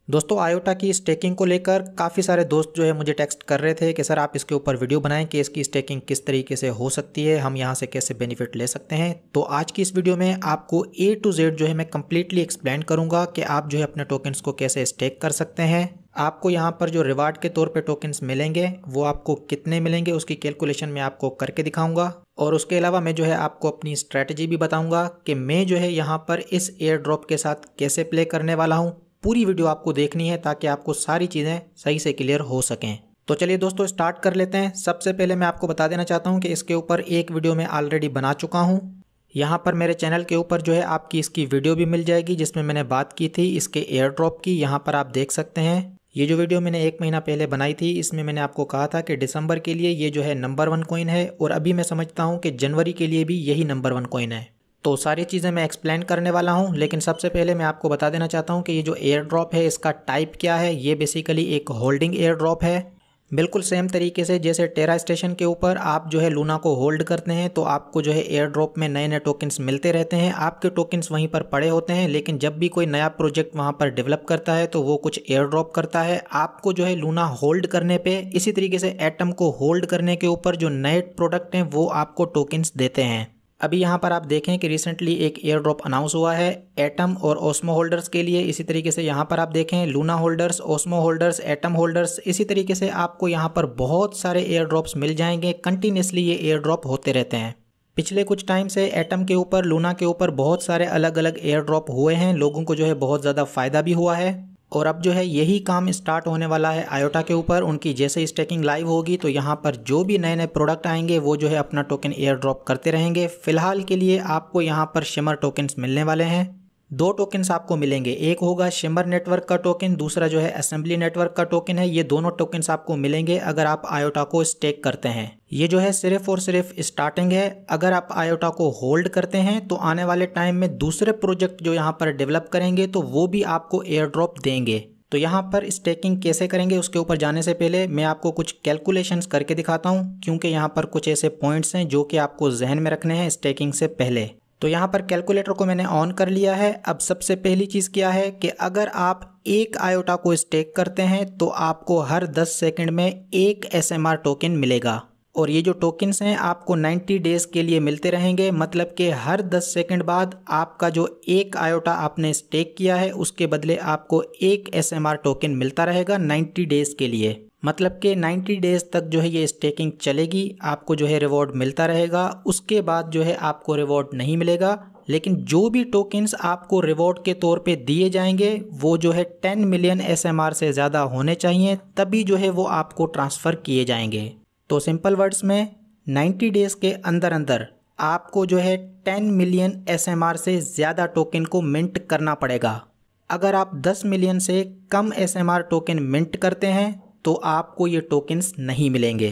दोस्तों आयोटा की स्टेकिंग को लेकर काफ़ी सारे दोस्त जो है मुझे टेक्स्ट कर रहे थे कि सर आप इसके ऊपर वीडियो बनाएं कि इसकी स्टेकिंग किस तरीके से हो सकती है, हम यहाँ से कैसे बेनिफिट ले सकते हैं। तो आज की इस वीडियो में आपको A to Z जो है मैं कम्प्लीटली एक्सप्लेन करूँगा कि आप जो है अपने टोकन्स को कैसे स्टेक कर सकते हैं। आपको यहाँ पर जो रिवार्ड के तौर पे टोकन्स मिलेंगे वो आपको कितने मिलेंगे उसकी कैलकुलेशन मैं आपको करके दिखाऊंगा। और उसके अलावा मैं जो है आपको अपनी स्ट्रैटेजी भी बताऊंगा कि मैं जो है यहाँ पर इस एयर ड्रॉप के साथ कैसे प्ले करने वाला हूँ। पूरी वीडियो आपको देखनी है ताकि आपको सारी चीज़ें सही से क्लियर हो सकें। तो चलिए दोस्तों स्टार्ट कर लेते हैं। सबसे पहले मैं आपको बता देना चाहता हूँ कि इसके ऊपर एक वीडियो मैं ऑलरेडी बना चुका हूँ। यहाँ पर मेरे चैनल के ऊपर जो है आपकी इसकी वीडियो भी मिल जाएगी जिसमें मैंने बात की थी इसके एयर ड्रॉप की। यहाँ पर आप देख सकते हैं ये जो वीडियो मैंने 1 महीना पहले बनाई थी इसमें मैंने आपको कहा था कि दिसंबर के लिए ये जो है नंबर 1 कॉइन है और अभी मैं समझता हूँ कि जनवरी के लिए भी यही नंबर 1 कॉइन है। तो सारी चीज़ें मैं एक्सप्लेन करने वाला हूँ, लेकिन सबसे पहले मैं आपको बता देना चाहता हूँ कि ये जो एयर ड्रॉप है इसका टाइप क्या है। ये बेसिकली एक होल्डिंग एयर ड्रॉप है। बिल्कुल सेम तरीके से जैसे टेरा स्टेशन के ऊपर आप जो है लूना को होल्ड करते हैं तो आपको जो है एयर ड्रॉप में नए नए टोकन्स मिलते रहते हैं। आपके टोकन्स वहीं पर पड़े होते हैं, लेकिन जब भी कोई नया प्रोजेक्ट वहाँ पर डेवलप करता है तो वो कुछ एयर ड्रॉप करता है आपको जो है लूना होल्ड करने पे। इसी तरीके से एटम को होल्ड करने के ऊपर जो नए प्रोडक्ट हैं वो आपको टोकन्स देते हैं। अभी यहाँ पर आप देखें कि रिसेंटली एक एयर ड्रॉप अनाउंस हुआ है एटम और ओस्मो होल्डर्स के लिए। इसी तरीके से यहाँ पर आप देखें Luna holders, osmo holders, atom holders, इसी तरीके से आपको यहाँ पर बहुत सारे एयर ड्रॉप्स मिल जाएंगे। कंटिन्यूसली ये एयर ड्रॉप होते रहते हैं। पिछले कुछ टाइम से एटम के ऊपर, लूना के ऊपर बहुत सारे अलग अलग एयर ड्रॉप हुए हैं। लोगों को जो है बहुत ज़्यादा फ़ायदा भी हुआ है और अब जो है यही काम स्टार्ट होने वाला है आयोटा के ऊपर। उनकी जैसे स्टेकिंग लाइव होगी तो यहाँ पर जो भी नए नए प्रोडक्ट आएंगे वो जो है अपना टोकन एयर ड्रॉप करते रहेंगे। फिलहाल के लिए आपको यहाँ पर शिमर टोकन्स मिलने वाले हैं। 2 टोकन्स आपको मिलेंगे, एक होगा शिमर नेटवर्क का टोकन, दूसरा जो है असेंबली नेटवर्क का टोकन है। ये दोनों टोकन्स आपको मिलेंगे अगर आप आयोटा को स्टेक करते हैं। ये जो है सिर्फ और सिर्फ स्टार्टिंग है। अगर आप आयोटा को होल्ड करते हैं तो आने वाले टाइम में दूसरे प्रोजेक्ट जो यहाँ पर डेवलप करेंगे तो वो भी आपको एयर ड्रॉप देंगे। तो यहाँ पर स्टेकिंग कैसे करेंगे उसके ऊपर जाने से पहले मैं आपको कुछ कैलकुलेशंस करके दिखाता हूँ, क्योंकि यहाँ पर कुछ ऐसे पॉइंट्स हैं जो कि आपको जहन में रखने हैं स्टेकिंग से पहले। तो यहाँ पर कैलकुलेटर को मैंने ऑन कर लिया है। अब सबसे पहली चीज़ क्या है कि अगर आप एक आयोटा को स्टेक करते हैं तो आपको हर 10 सेकंड में एक SMR टोकन मिलेगा और ये जो टोकन्स हैं आपको 90 डेज़ के लिए मिलते रहेंगे। मतलब कि हर 10 सेकंड बाद आपका जो एक आयोटा आपने स्टेक किया है उसके बदले आपको एक SMR टोकन मिलता रहेगा 90 डेज़ के लिए। मतलब कि 90 डेज़ तक जो है ये स्टेकिंग चलेगी, आपको जो है रिवॉर्ड मिलता रहेगा। उसके बाद जो है आपको रिवॉर्ड नहीं मिलेगा, लेकिन जो भी टोकन्स आपको रिवॉर्ड के तौर पे दिए जाएंगे वो जो है 10 मिलियन SMR से ज़्यादा होने चाहिए, तभी जो है वो आपको ट्रांसफ़र किए जाएंगे। तो सिंपल वर्ड्स में 90 डेज़ के अंदर अंदर आपको जो है 10 मिलियन SMR से ज़्यादा टोकन को मिंट करना पड़ेगा। अगर आप 10 मिलियन से कम SMR टोकन मिंट करते हैं तो आपको ये टोकन्स नहीं मिलेंगे।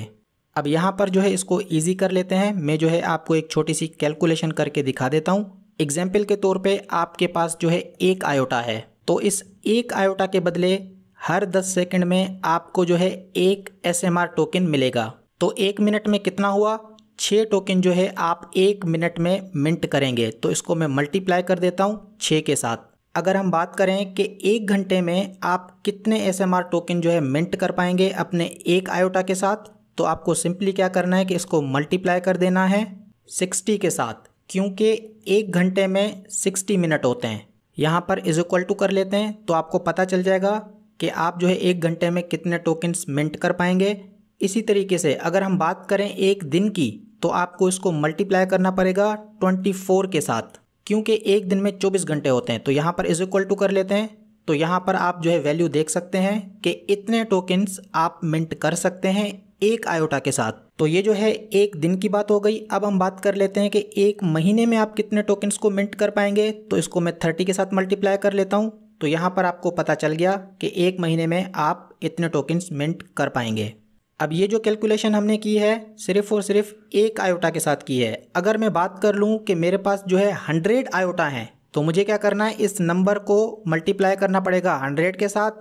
अब यहाँ पर जो है इसको इजी कर लेते हैं। मैं जो है आपको एक छोटी सी कैलकुलेशन करके दिखा देता हूँ। एग्जाम्पल के तौर पे आपके पास जो है एक आयोटा है तो इस एक आयोटा के बदले हर 10 सेकंड में आपको जो है एक SMR टोकन मिलेगा। तो 1 मिनट में कितना हुआ, 6 टोकन जो है आप 1 मिनट में मिंट करेंगे। तो इसको मैं मल्टीप्लाई कर देता हूँ 6 के साथ। अगर हम बात करें कि 1 घंटे में आप कितने SMR टोकन जो है मिंट कर पाएंगे अपने एक आयोटा के साथ, तो आपको सिंपली क्या करना है कि इसको मल्टीप्लाई कर देना है 60 के साथ, क्योंकि 1 घंटे में 60 मिनट होते हैं। यहाँ पर इज इक्वल टू कर लेते हैं तो आपको पता चल जाएगा कि आप जो है 1 घंटे में कितने टोकन्स मिंट कर पाएंगे। इसी तरीके से अगर हम बात करें एक दिन की तो आपको इसको मल्टीप्लाई करना पड़ेगा 24 के साथ, क्योंकि एक दिन में 24 घंटे होते हैं। तो यहाँ पर इज इक्वल टू कर लेते हैं तो यहाँ पर आप जो है वैल्यू देख सकते हैं कि इतने टोकन्स आप मिंट कर सकते हैं एक आयोटा के साथ। तो ये जो है एक दिन की बात हो गई। अब हम बात कर लेते हैं कि एक महीने में आप कितने टोकन्स को मिंट कर पाएंगे। तो इसको मैं 30 के साथ मल्टीप्लाई कर लेता हूँ तो यहाँ पर आपको पता चल गया कि एक महीने में आप इतने टोकन्स मिंट कर पाएंगे। अब ये जो कैलकुलेशन हमने की है सिर्फ और सिर्फ एक आयोटा के साथ की है। अगर मैं बात कर लूँ कि मेरे पास जो है 100 आयोटा हैं तो मुझे क्या करना है, इस नंबर को मल्टीप्लाई करना पड़ेगा 100 के साथ।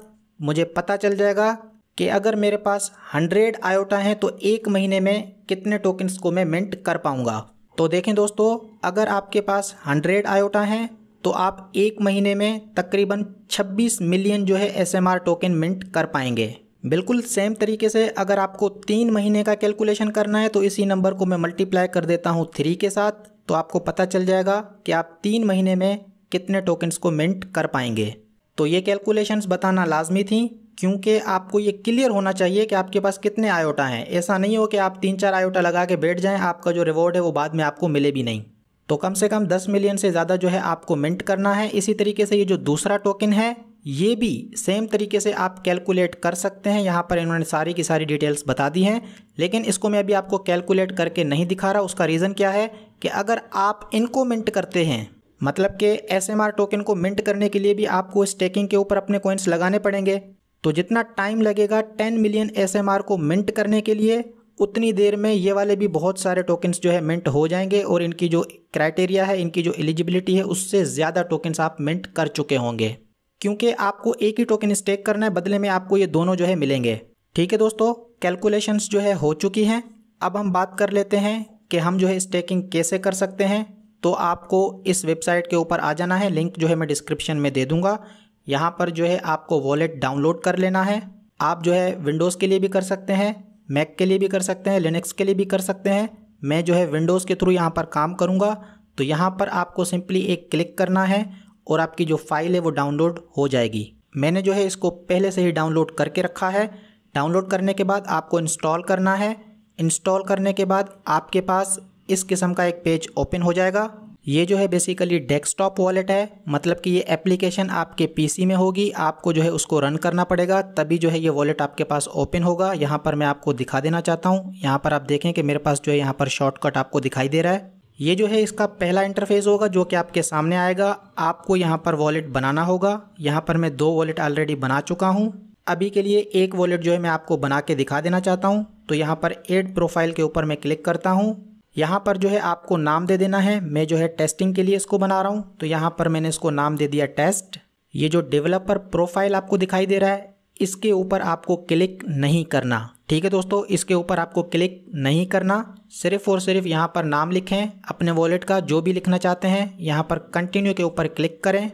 मुझे पता चल जाएगा कि अगर मेरे पास 100 आयोटा हैं तो एक महीने में कितने टोकन्स को मैं मिंट कर पाऊंगा। तो देखें दोस्तों, अगर आपके पास 100 आयोटा हैं तो आप एक महीने में तकरीबन 26 मिलियन जो है SMR टोकन मिंट कर पाएंगे। बिल्कुल सेम तरीके से अगर आपको 3 महीने का कैलकुलेशन करना है तो इसी नंबर को मैं मल्टीप्लाई कर देता हूँ 3 के साथ, तो आपको पता चल जाएगा कि आप 3 महीने में कितने टोकन्स को मिंट कर पाएंगे। तो ये कैलकुलेशंस बताना लाजमी थी, क्योंकि आपको ये क्लियर होना चाहिए कि आपके पास कितने आयोटा हैं। ऐसा नहीं हो कि आप 3-4 आयोटा लगा के बैठ जाएं, आपका जो रिवॉर्ड है वो बाद में आपको मिले भी नहीं। तो कम से कम 10 मिलियन से ज़्यादा जो है आपको मिंट करना है। इसी तरीके से ये जो दूसरा टोकन है ये भी सेम तरीके से आप कैलकुलेट कर सकते हैं। यहाँ पर इन्होंने सारी की सारी डिटेल्स बता दी हैं, लेकिन इसको मैं अभी आपको कैलकुलेट करके नहीं दिखा रहा। उसका रीज़न क्या है कि अगर आप इनको मिंट करते हैं, मतलब कि SMR टोकन को मिंट करने के लिए भी आपको स्टेकिंग के ऊपर अपने कॉइन्स लगाने पड़ेंगे। तो जितना टाइम लगेगा 10 मिलियन SMR को मिंट करने के लिए, उतनी देर में ये वाले भी बहुत सारे टोकन्स जो है मिंट हो जाएंगे और इनकी जो क्राइटेरिया है, इनकी जो एलिजिबिलिटी है, उससे ज़्यादा टोकन्स आप मिंट कर चुके होंगे, क्योंकि आपको एक ही टोकन स्टेक करना है, बदले में आपको ये दोनों जो है मिलेंगे। ठीक है दोस्तों, कैलकुलेशंस जो है हो चुकी हैं। अब हम बात कर लेते हैं कि हम जो है स्टेकिंग कैसे कर सकते हैं। तो आपको इस वेबसाइट के ऊपर आ जाना है, लिंक जो है मैं डिस्क्रिप्शन में दे दूंगा। यहाँ पर जो है आपको वॉलेट डाउनलोड कर लेना है। आप जो है विंडोज़ के लिए भी कर सकते हैं, मैक के लिए भी कर सकते हैं, लिनक्स के लिए भी कर सकते हैं। मैं जो है विंडोज़ के थ्रू यहाँ पर काम करूँगा। तो यहाँ पर आपको सिंपली एक क्लिक करना है और आपकी जो फाइल है वो डाउनलोड हो जाएगी। मैंने जो है इसको पहले से ही डाउनलोड करके रखा है। डाउनलोड करने के बाद आपको इंस्टॉल करना है। इंस्टॉल करने के बाद आपके पास इस किस्म का एक पेज ओपन हो जाएगा। ये जो है बेसिकली डेस्कटॉप वॉलेट है, मतलब कि ये एप्लीकेशन आपके पीसी में होगी, आपको जो है उसको रन करना पड़ेगा, तभी जो है ये वॉलेट आपके पास ओपन होगा। यहाँ पर मैं आपको दिखा देना चाहता हूँ। यहाँ पर आप देखें कि मेरे पास जो है यहाँ पर शॉर्टकट आपको दिखाई दे रहा है। ये जो है इसका पहला इंटरफेस होगा जो कि आपके सामने आएगा। आपको यहाँ पर वॉलेट बनाना होगा। यहाँ पर मैं 2 वॉलेट ऑलरेडी बना चुका हूँ। अभी के लिए एक वॉलेट जो है मैं आपको बना के दिखा देना चाहता हूँ। तो यहाँ पर ऐड प्रोफाइल के ऊपर मैं क्लिक करता हूँ। यहाँ पर जो है आपको नाम दे देना है। मैं जो है टेस्टिंग के लिए इसको बना रहा हूँ, तो यहाँ पर मैंने इसको नाम दे दिया टेस्ट। ये जो डेवलपर प्रोफाइल आपको दिखाई दे रहा है, इसके ऊपर आपको क्लिक नहीं करना। ठीक है दोस्तों, इसके ऊपर आपको क्लिक नहीं करना। सिर्फ और सिर्फ यहाँ पर नाम लिखें अपने वॉलेट का, जो भी लिखना चाहते हैं। यहाँ पर कंटिन्यू के ऊपर क्लिक करें।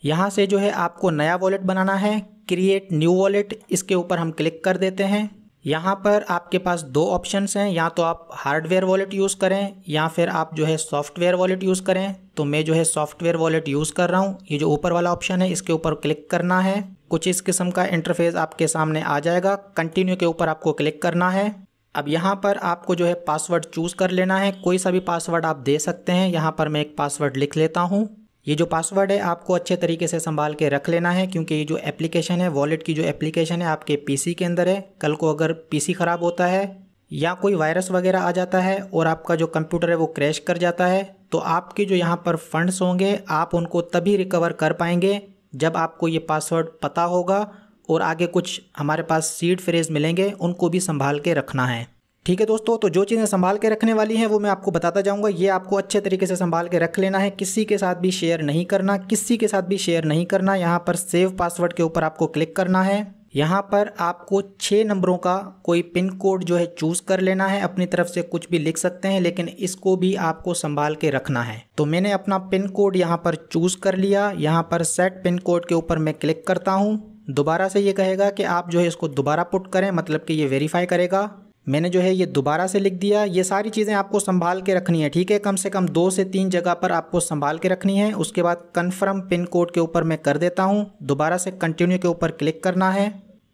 यहाँ से जो है आपको नया वॉलेट बनाना है, क्रिएट न्यू वॉलेट, इसके ऊपर हम क्लिक कर देते हैं। यहाँ पर आपके पास 2 ऑप्शंस हैं, या तो आप हार्डवेयर वॉलेट यूज़ करें या फिर आप जो है सॉफ्टवेयर वॉलेट यूज़ करें। तो मैं जो है सॉफ्टवेयर वॉलेट यूज़ कर रहा हूँ। ये जो ऊपर वाला ऑप्शन है इसके ऊपर क्लिक करना है। कुछ इस किस्म का इंटरफेस आपके सामने आ जाएगा। कंटिन्यू के ऊपर आपको क्लिक करना है। अब यहाँ पर आपको जो है पासवर्ड चूज़ कर लेना है। कोई सा भी पासवर्ड आप दे सकते हैं। यहाँ पर मैं एक पासवर्ड लिख लेता हूँ। ये जो पासवर्ड है आपको अच्छे तरीके से संभाल के रख लेना है, क्योंकि ये जो एप्लीकेशन है, वॉलेट की जो एप्लीकेशन है, आपके पीसी के अंदर है। कल को अगर पीसी ख़राब होता है या कोई वायरस वगैरह आ जाता है और आपका जो कंप्यूटर है वो क्रैश कर जाता है, तो आपके जो यहाँ पर फंड्स होंगे आप उनको तभी रिकवर कर पाएंगे जब आपको ये पासवर्ड पता होगा। और आगे कुछ हमारे पास सीड फ्रेज मिलेंगे, उनको भी संभाल के रखना है। ठीक है दोस्तों, तो जो चीज़ें संभाल के रखने वाली हैं वो मैं आपको बताता जाऊंगा। ये आपको अच्छे तरीके से संभाल के रख लेना है। किसी के साथ भी शेयर नहीं करना, किसी के साथ भी शेयर नहीं करना। यहाँ पर सेव पासवर्ड के ऊपर आपको क्लिक करना है। यहाँ पर आपको 6 नंबरों का कोई पिन कोड जो है चूज़ कर लेना है। अपनी तरफ से कुछ भी लिख सकते हैं, लेकिन इसको भी आपको संभाल के रखना है। तो मैंने अपना पिन कोड यहाँ पर चूज़ कर लिया। यहाँ पर सेट पिन कोड के ऊपर मैं क्लिक करता हूँ। दोबारा से ये कहेगा कि आप जो है इसको दोबारा पुट करें, मतलब कि ये वेरीफाई करेगा। मैंने जो है ये दोबारा से लिख दिया। ये सारी चीज़ें आपको संभाल के रखनी है, ठीक है। कम से कम 2 से 3 जगह पर आपको संभाल के रखनी है। उसके बाद कन्फर्म पिन कोड के ऊपर मैं कर देता हूँ। दोबारा से कंटिन्यू के ऊपर क्लिक करना है।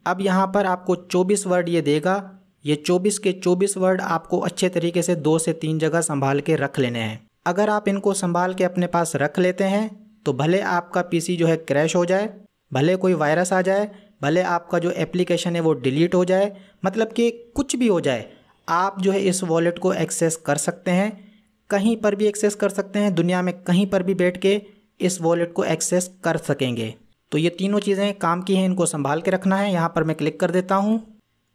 अब यहाँ पर आपको 24 वर्ड ये देगा। ये 24 के 24 वर्ड आपको अच्छे तरीके से 2 से 3 जगह संभाल के रख लेने हैं। अगर आप इनको संभाल के अपने पास रख लेते हैं तो भले आपका पीसी जो है क्रैश हो जाए, भले कोई वायरस आ जाए, भले आपका जो एप्लीकेशन है वो डिलीट हो जाए, मतलब कि कुछ भी हो जाए, आप जो है इस वॉलेट को एक्सेस कर सकते हैं। कहीं पर भी एक्सेस कर सकते हैं, दुनिया में कहीं पर भी बैठ के इस वॉलेट को एक्सेस कर सकेंगे। तो ये तीनों चीज़ें काम की हैं, इनको संभाल के रखना है। यहाँ पर मैं क्लिक कर देता हूँ।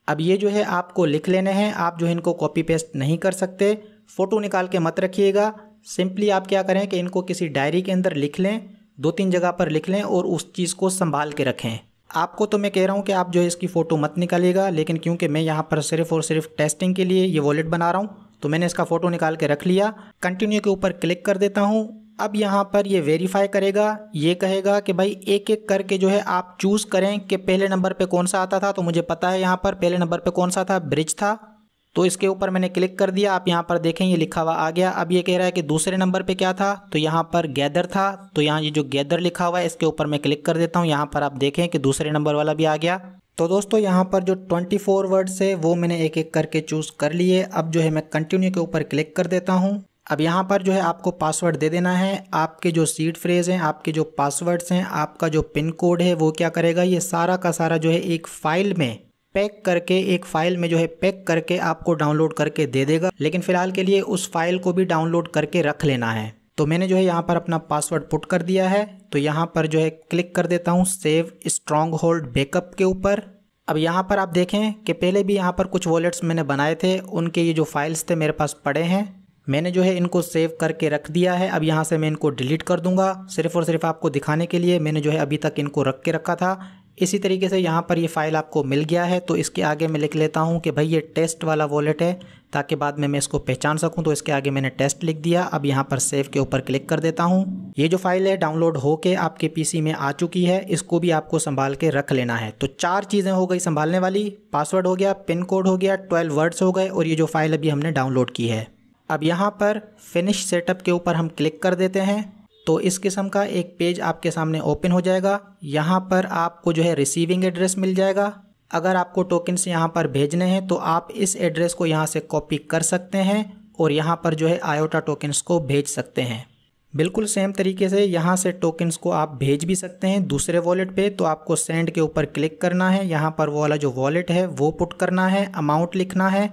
अब ये जो है आपको लिख लेने हैं। आप जो है इनको कॉपी पेस्ट नहीं कर सकते, फ़ोटो निकाल के मत रखिएगा। सिंपली आप क्या करें कि इनको किसी डायरी के अंदर लिख लें, 2-3 जगह पर लिख लें और उस चीज़ को संभाल के रखें। आपको तो मैं कह रहा हूँ कि आप जो है इसकी फ़ोटो मत निकालिएगा, लेकिन क्योंकि मैं यहाँ पर सिर्फ और सिर्फ टेस्टिंग के लिए ये वॉलेट बना रहा हूँ तो मैंने इसका फ़ोटो निकाल के रख लिया। कंटिन्यू के ऊपर क्लिक कर देता हूँ। अब यहाँ पर ये वेरीफाई करेगा, ये कहेगा कि भाई एक एक करके जो है आप चूज़ करें कि पहले नंबर पे कौन सा आता था। तो मुझे पता है यहाँ पर पहले नंबर पे कौन सा था, ब्रिज था। तो इसके ऊपर मैंने क्लिक कर दिया। आप यहाँ पर देखें ये लिखा हुआ आ गया। अब ये कह रहा है कि दूसरे नंबर पे क्या था, तो यहाँ पर गैदर था। तो यहाँ ये जो गैदर लिखा हुआ है इसके ऊपर मैं क्लिक कर देता हूँ। यहाँ पर आप देखें कि दूसरे नंबर वाला भी आ गया। तो दोस्तों यहाँ पर जो 24 वर्ड्स है वो मैंने एक एक करके चूज़ कर लिए। अब जो है मैं कंटिन्यू के ऊपर क्लिक कर देता हूँ। अब यहाँ पर जो है आपको पासवर्ड दे देना है। आपके जो सीड फ्रेज हैं, आपके जो पासवर्ड्स हैं, आपका जो पिन कोड है वो क्या करेगा, ये सारा का सारा जो है एक फ़ाइल में पैक करके, एक फ़ाइल में जो है पैक करके आपको डाउनलोड करके दे देगा। लेकिन फ़िलहाल के लिए उस फाइल को भी डाउनलोड करके रख लेना है। तो मैंने जो है यहाँ पर अपना पासवर्ड पुट कर दिया है। तो यहाँ पर जो है क्लिक कर देता हूँ सेव स्ट्रॉन्ग होल्ड बैकअप के ऊपर। अब यहाँ पर आप देखें कि पहले भी यहाँ पर कुछ वॉलेट्स मैंने बनाए थे, उनके ये जो फाइल्स थे मेरे पास पड़े हैं। मैंने जो है इनको सेव करके रख दिया है। अब यहाँ से मैं इनको डिलीट कर दूंगा, सिर्फ और सिर्फ आपको दिखाने के लिए मैंने जो है अभी तक इनको रख के रखा था। इसी तरीके से यहाँ पर ये फ़ाइल आपको मिल गया है। तो इसके आगे मैं लिख लेता हूँ कि भाई ये टेस्ट वाला वॉलेट है, ताकि बाद में मैं इसको पहचान सकूँ। तो इसके आगे मैंने टेस्ट लिख दिया। अब यहाँ पर सेव के ऊपर क्लिक कर देता हूँ। ये जो फाइल है डाउनलोड होके आपके पीसी में आ चुकी है। इसको भी आपको संभाल के रख लेना है। तो 4 चीज़ें हो गई संभालने वाली, पासवर्ड हो गया, पिन कोड हो गया, 12 वर्ड्स हो गए, और ये जो फाइल अभी हमने डाउनलोड की है। अब यहाँ पर फिनिश सेटअप के ऊपर हम क्लिक कर देते हैं। तो इस किस्म का एक पेज आपके सामने ओपन हो जाएगा। यहाँ पर आपको जो है रिसीविंग एड्रेस मिल जाएगा। अगर आपको टोकन्स यहाँ पर भेजने हैं तो आप इस एड्रेस को यहाँ से कॉपी कर सकते हैं और यहाँ पर जो है आयोटा टोकन्स को भेज सकते हैं। बिल्कुल सेम तरीके से यहाँ से टोकन्स को आप भेज भी सकते हैं दूसरे वॉलेट पे। तो आपको सेंड के ऊपर क्लिक करना है, यहाँ पर वो वाला जो वॉलेट है वो पुट करना है, अमाउंट लिखना है,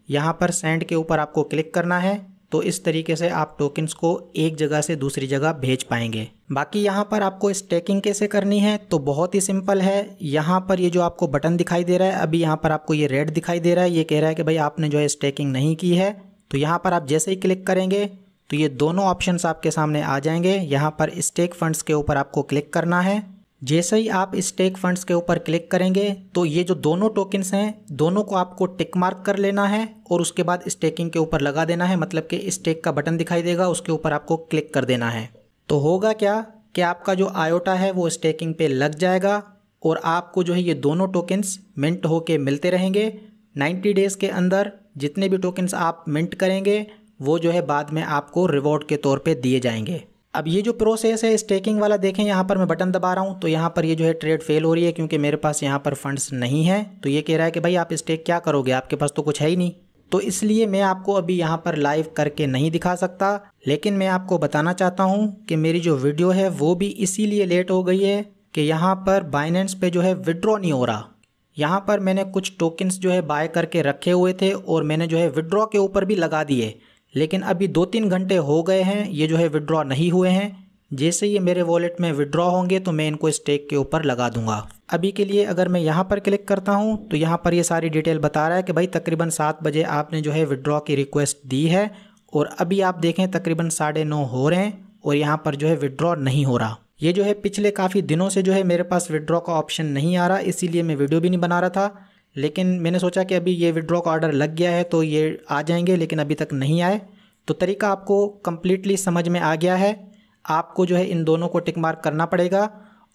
यहाँ पर सेंड के ऊपर आपको क्लिक करना है। तो इस तरीके से आप टोकन्स को एक जगह से दूसरी जगह भेज पाएंगे। बाकी यहाँ पर आपको स्टेकिंग कैसे करनी है, तो बहुत ही सिंपल है। यहाँ पर ये जो आपको बटन दिखाई दे रहा है, अभी यहाँ पर आपको ये रेड दिखाई दे रहा है, ये कह रहा है कि भाई आपने जो है स्टेकिंग नहीं की है। तो यहाँ पर आप जैसे ही क्लिक करेंगे तो ये दोनों ऑप्शंस आपके सामने आ जाएंगे। यहाँ पर स्टेक फंड्स के ऊपर आपको क्लिक करना है। जैसे ही आप स्टेक फंड्स के ऊपर क्लिक करेंगे तो ये जो दोनों टोकन्स हैं दोनों को आपको टिक मार्क कर लेना है और उसके बाद स्टेकिंग के ऊपर लगा देना है। मतलब कि स्टेक का बटन दिखाई देगा, उसके ऊपर आपको क्लिक कर देना है। तो होगा क्या कि आपका जो आयोटा है वो स्टेकिंग पे लग जाएगा और आपको जो है ये दोनों टोकन्स मिंट होके मिलते रहेंगे। 90 डेज़ के अंदर जितने भी टोकन्स आप मिंट करेंगे वो जो है बाद में आपको रिवॉर्ड के तौर पे दिए जाएंगे। अब ये जो प्रोसेस है स्टेकिंग वाला, देखें यहाँ पर मैं बटन दबा रहा हूँ तो यहाँ पर ये जो है ट्रेड फेल हो रही है क्योंकि मेरे पास यहाँ पर फंड्स नहीं है। तो ये कह रहा है कि भाई आप स्टेक क्या करोगे, आपके पास तो कुछ है ही नहीं। तो इसलिए मैं आपको अभी यहाँ पर लाइव करके नहीं दिखा सकता, लेकिन मैं आपको बताना चाहता हूँ कि मेरी जो वीडियो है वो भी इसीलिए लेट हो गई है कि यहाँ पर बाइनेंस पे जो है विड्रॉ नहीं हो रहा। यहाँ पर मैंने कुछ टोकन्स जो है बाय करके रखे हुए थे और मैंने जो है विड्रॉ के ऊपर भी लगा दिए, लेकिन अभी 2-3 घंटे हो गए हैं ये जो है विड्रॉ नहीं हुए हैं। जैसे ये मेरे वॉलेट में विड्रॉ होंगे तो मैं इनको स्टेक के ऊपर लगा दूंगा। अभी के लिए अगर मैं यहाँ पर क्लिक करता हूँ तो यहाँ पर ये सारी डिटेल बता रहा है कि भाई तकरीबन 7 बजे आपने जो है विड्रॉ की रिक्वेस्ट दी है और अभी आप देखें तकरीबन 9:30 हो रहे हैं और यहाँ पर जो है विड्रॉ नहीं हो रहा। ये जो है पिछले काफ़ी दिनों से जो है मेरे पास विड्रॉ का ऑप्शन नहीं आ रहा, इसीलिए मैं वीडियो भी नहीं बना रहा था। लेकिन मैंने सोचा कि अभी ये विड्रॉ का ऑर्डर लग गया है तो ये आ जाएंगे, लेकिन अभी तक नहीं आए। तो तरीका आपको कम्प्लीटली समझ में आ गया है। आपको जो है इन दोनों को टिक मार्क करना पड़ेगा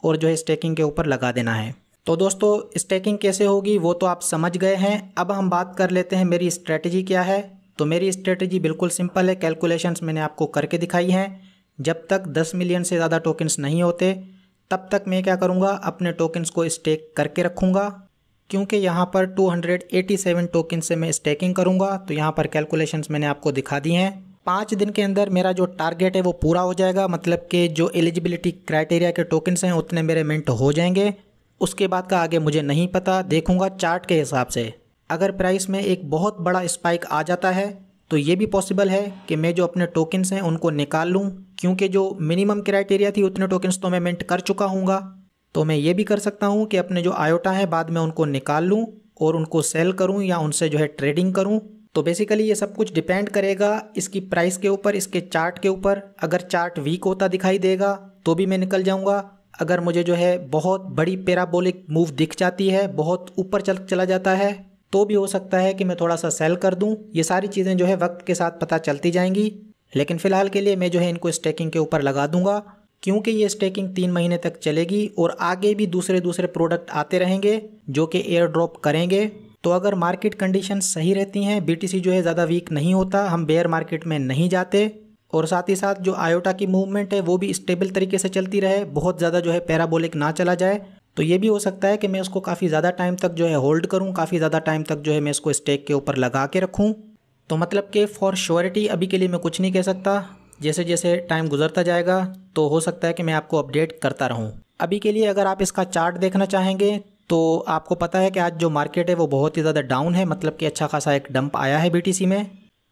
और जो है स्टेकिंग के ऊपर लगा देना है। तो दोस्तों स्टेकिंग कैसे होगी वो तो आप समझ गए हैं। अब हम बात कर लेते हैं मेरी स्ट्रेटजी क्या है। तो मेरी स्ट्रेटजी बिल्कुल सिंपल है, कैलकुलेशंस मैंने आपको करके दिखाई हैं। जब तक 10 मिलियन से ज़्यादा टोकन्स नहीं होते तब तक मैं क्या करूँगा, अपने टोकन्स को स्टेक करके रखूँगा। क्योंकि यहाँ पर 287 टोकन से मैं स्टेकिंग करूँगा तो यहाँ पर कैलकुलेशंस मैंने आपको दिखा दी हैं। 5 दिन के अंदर मेरा जो टारगेट है वो पूरा हो जाएगा, मतलब कि जो एलिजिबिलिटी क्राइटेरिया के टोकन्स हैं उतने मेरे मिंट हो जाएंगे। उसके बाद का आगे मुझे नहीं पता, देखूँगा चार्ट के हिसाब से। अगर प्राइस में एक बहुत बड़ा स्पाइक आ जाता है तो ये भी पॉसिबल है कि मैं जो अपने टोकन्स हैं उनको निकाल लूँ, क्योंकि जो मिनिमम क्राइटेरिया थी उतने टोकन्स तो मैं मिंट कर चुका हूँगा। तो मैं ये भी कर सकता हूँ कि अपने जो आयोटा है बाद में उनको निकाल लूँ और उनको सेल करूँ या उनसे जो है ट्रेडिंग करूँ। तो बेसिकली ये सब कुछ डिपेंड करेगा इसकी प्राइस के ऊपर, इसके चार्ट के ऊपर। अगर चार्ट वीक होता दिखाई देगा तो भी मैं निकल जाऊँगा। अगर मुझे जो है बहुत बड़ी पैराबोलिक मूव दिख जाती है, बहुत ऊपर चला जाता है, तो भी हो सकता है कि मैं थोड़ा सा सेल कर दूं। ये सारी चीज़ें जो है वक्त के साथ पता चलती जाएंगी। लेकिन फ़िलहाल के लिए मैं जो है इनको स्टेकिंग के ऊपर लगा दूंगा, क्योंकि ये स्टेकिंग 3 महीने तक चलेगी और आगे भी दूसरे प्रोडक्ट आते रहेंगे जो कि एयर ड्रॉप करेंगे। तो अगर मार्केट कंडीशन सही रहती हैं, BTC जो है ज़्यादा वीक नहीं होता, हम बेयर मार्केट में नहीं जाते और साथ ही साथ जो आयोटा की मूवमेंट है वो भी स्टेबल तरीके से चलती रहे, बहुत ज़्यादा जो है पैराबोलिक ना चला जाए, तो ये भी हो सकता है कि मैं उसको काफ़ी ज़्यादा टाइम तक जो है होल्ड करूँ, काफ़ी ज़्यादा टाइम तक जो है मैं इसको स्टेक के ऊपर लगा के रखूँ। तो मतलब कि फॉर श्योरिटी अभी के लिए मैं कुछ नहीं कह सकता, जैसे जैसे टाइम गुजरता जाएगा तो हो सकता है कि मैं आपको अपडेट करता रहूँ। अभी के लिए अगर आप इसका चार्ट देखना चाहेंगे तो आपको पता है कि आज जो मार्केट है वो बहुत ही ज़्यादा डाउन है, मतलब कि अच्छा खासा एक डंप आया है BTC में।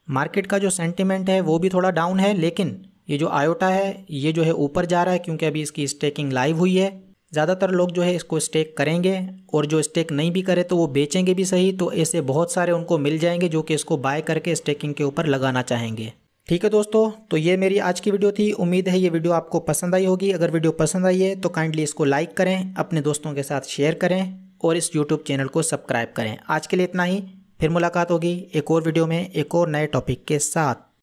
मार्केट का जो सेंटिमेंट है वो भी थोड़ा डाउन है, लेकिन ये जो आयोटा है ये जो है ऊपर जा रहा है, क्योंकि अभी इसकी स्टेकिंग लाइव हुई है। ज़्यादातर लोग जो है इसको स्टेक करेंगे और जो स्टेक नहीं भी करे तो वो बेचेंगे भी सही, तो ऐसे बहुत सारे उनको मिल जाएंगे जो कि इसको बाय करके स्टेकिंग के ऊपर लगाना चाहेंगे। ठीक है दोस्तों, तो ये मेरी आज की वीडियो थी। उम्मीद है ये वीडियो आपको पसंद आई होगी। अगर वीडियो पसंद आई है तो काइंडली इसको लाइक करें, अपने दोस्तों के साथ शेयर करें और इस यूट्यूब चैनल को सब्सक्राइब करें। आज के लिए इतना ही, फिर मुलाकात होगी एक और वीडियो में एक और नए टॉपिक के साथ।